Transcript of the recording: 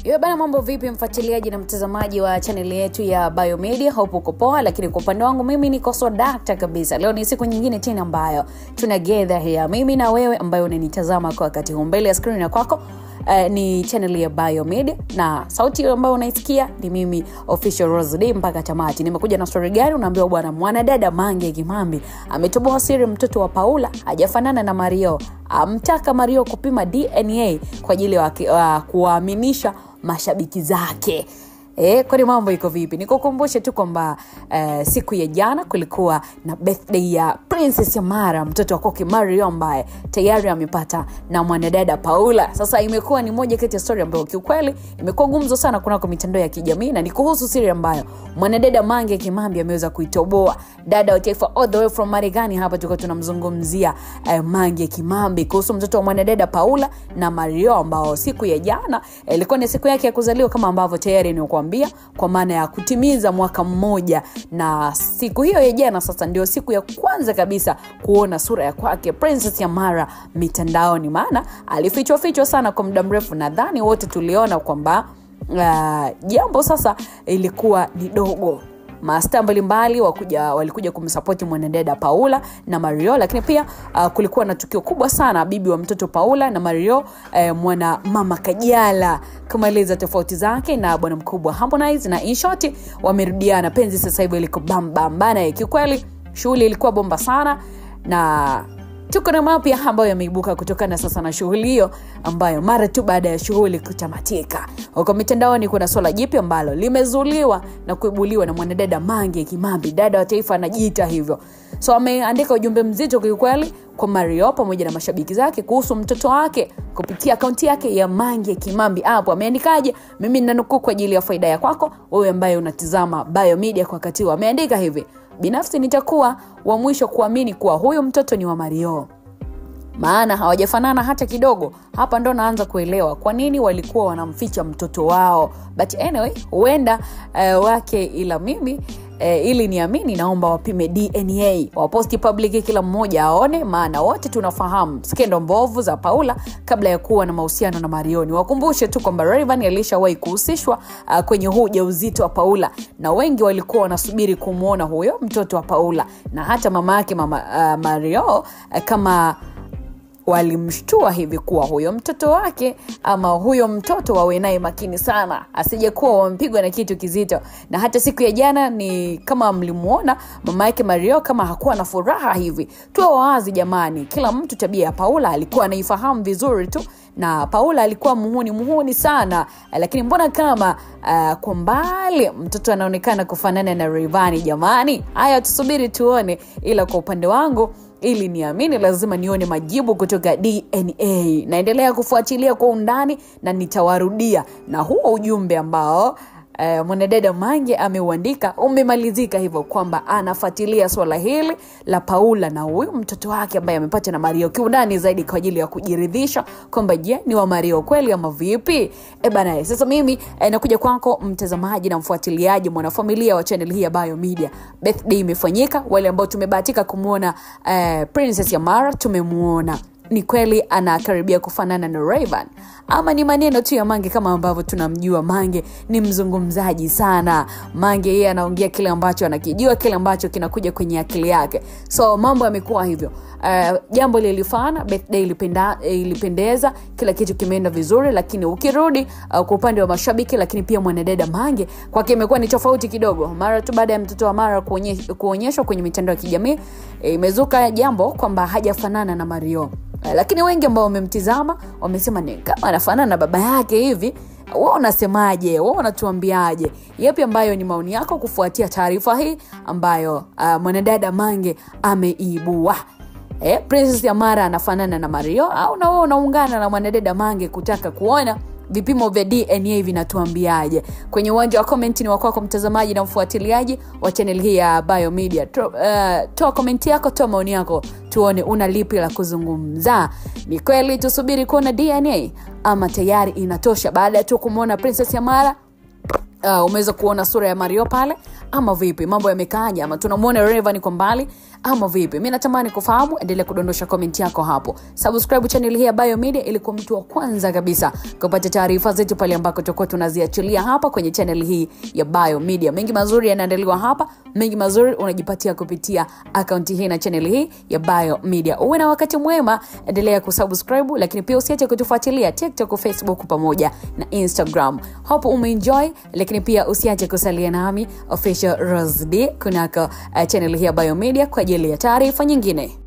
Yo bana, mambo vipi mfuatiliaji na mtazamaji wa channel yetu ya Biomedia? Hope uko poa, lakini kwa upande wangu mimi niko so dakta kabisa. Leo ni siku nyingine tena ambayo tuna gather here mimi na wewe ambayo unanitazama kwa wakati huu. Mbele ya screen ya kwako ni channel ya Biomedia na sauti ambayo unaisikia ni mimi official Rose D mpaka tamati. Nimekuja na story gani? Unaambiwa bwana, mwanadada Mange Kimambi ametoboa siri mtoto wa Paula hajafanana na Mario. Amtaka Mario kupima DNA kwa ajili ya kuwaaminisha mashabiki zake. Kwa mambo iko vipi? Nikukumbushe tu kwamba siku ya jana kulikuwa na birthday ya Princess Yamara, mtoto wa Koki Mario ambaye tayari amepata na mwanadada Paula. Sasa imekuwa ni moja kati ya story ambayo kiukweli imekuwa gumzo sana kunako mitandao ya kijamii, na ni kuhusu siri ambayo mwanadada Mange Kimambi ameweza kuitoboa. Dada wa taifa all the way from Marekani hapa tuko tunamzungumzia Mange Kimambi kuhusu mtoto wa mwanadada Paula na Mario ambao siku ya jana ilikuwa ni siku yake ya kuzaliwa kama ambavyo tayari nimekuambia, kwa maana ya kutimiza mwaka mmoja. Na siku hiyo ya jana sasa ndio siku ya kwanza kabisa kuona sura ya kwake Princess Yamara mitandaoni, maana alifichwa sana kwa muda mrefu. Nadhani wote tuliona kwamba jambo sasa ilikuwa ni dogo. Master mbalimbali walikuja kumsupport mwanadada Paula na Mario, lakini pia kulikuwa na tukio kubwa sana, bibi wa mtoto Paula na Mario, mwana mama Kajala kumaeleza tofauti zake na bwana mkubwa Harmonize, na in short wamerudiana. Penzi sasa hivi liko bambana. Kiukweli shughuli ilikuwa bomba sana, na tuko na mapya ambayo yameibuka kutokana sasa na shughuli hiyo, ambayo mara tu baada ya shughuli kutamatika huko mitandaoni kuna swala jipya ambalo limezuliwa na kuibuliwa na mwanadada Mange Kimambi, dada wa taifa anajiita hivyo. So ameandika ujumbe mzito kiukweli kwa Mario pamoja na mashabiki zake kuhusu mtoto wake kupitia akaunti yake ya Mange Kimambi. Hapo ameandikaje? Mimi ninanukuu kwa ajili ya faida ya kwako wewe ambaye unatizama Biomedia kwa wakati huu. Ameandika hivi: binafsi nitakuwa wa mwisho kuamini kuwa huyu mtoto ni wa Mario, maana hawajafanana hata kidogo. Hapa ndo naanza kuelewa kwa nini walikuwa wanamficha mtoto wao. But anyway, huenda wake, ila mimi ili niamini naomba wapime DNA, waposti public kila mmoja aone, maana wote tunafahamu skendo mbovu za Paula kabla ya kuwa na mahusiano na Mario. Wakumbushe tu kwamba Rayvanny alishawahi kuhusishwa kwenye huu ujauzito wa Paula, na wengi walikuwa wanasubiri kumuona huyo mtoto wa Paula, na hata mama yake Mario kama walimshtua hivi kuwa huyo mtoto wake ama huyo mtoto wawe naye makini sana asije kuwa wampigwa na kitu kizito. Na hata siku ya jana ni kama mlimuona mama yake Mario kama hakuwa na furaha hivi. Tuwe wazi jamani, kila mtu tabia ya Paula alikuwa anaifahamu vizuri tu, na Paula alikuwa muhuni sana, lakini mbona kama kwa mbali mtoto anaonekana kufanana na Rayvanny jamani? Haya tusubiri tuone, ila kwa upande wangu ili niamini lazima nione majibu kutoka DNA. Naendelea kufuatilia kwa undani na nitawarudia na huo ujumbe ambao mwanadada Mange ameuandika umemalizika hivyo, kwamba anafuatilia swala hili la Paula na huyu mtoto wake ambaye amepata na Mario kiundani zaidi kwa ajili ya kujiridhisha kwamba je, ni wa Mario kweli ama vipi? Bana, sasa mimi nakuja kwako mtazamaji na mfuatiliaji, mwanafamilia wa channel hii ya Biomedia. Birthday imefanyika, wale ambao tumebahatika kumuona Princess Yamara tumemuona. Ni kweli anakaribia kufanana na Rayvanny ama ni maneno tu ya Mange? Kama ambavyo tunamjua Mange ni mzungumzaji sana. Mange yeye anaongea kile ambacho anakijua, kile ambacho kinakuja kwenye akili yake. So mambo yamekuwa hivyo. Jambo lilifana, birthday ilipendeza, kila kitu kimeenda vizuri, lakini ukirudi kwa upande wa mashabiki, lakini pia mwanadada Mange kwake imekuwa ni tofauti kidogo. Mara tu baada ya mtoto wa Mara kuonyeshwa kwenye mitandao ya kijamii, imezuka jambo kwamba hajafanana na Mario. Lakini wengi ambao wamemtizama wamesema ni kama anafanana na baba yake hivi. Wewe unasemaje? Wewe unatuambiaje? Yapi ambayo ni maoni yako kufuatia taarifa hii ambayo mwanadada Mange ameibua? Princess Yamara anafanana na Mario au na wewe unaungana na mwanadada Mange kutaka kuona vipimo vya DNA vinatuambiaje? Kwenye uwanja wa comment ni wako mtazamaji na mfuatiliaji wa channel hii ya Biomedia. Toa comment yako, toa maoni yako, tuone una lipi la kuzungumza. Ni kweli tusubiri kuona DNA ama tayari inatosha baada ya tu kumuona Princess Yamara? Umeweza kuona sura ya Mario pale ama vipi? Mambo yamekaaje? Ama tunamuona Rayvanny kwa mbali ama vipi? Mimi natamani kufahamu, endelea kudondosha comment yako hapo. Subscribe channel hii ya Biomedia ili kuwa mtu wa kwanza kabisa kupata taarifa zetu pale ambako tutakuwa tunaziachilia hapa kwenye channel hii ya Biomedia. Mengi mazuri yanaandaliwa hapa, mengi mazuri unajipatia kupitia account hii na channel hii ya Biomedia. Uwe na wakati mwema, endelea kusubscribe, lakini pia usiache kutufuatilia TikTok, Facebook pamoja na Instagram. Hope umeenjoy, lakini pia usiache kusalia nami Official Rose D kunako channel hii ya Biomedia kwa ajili ya taarifa nyingine.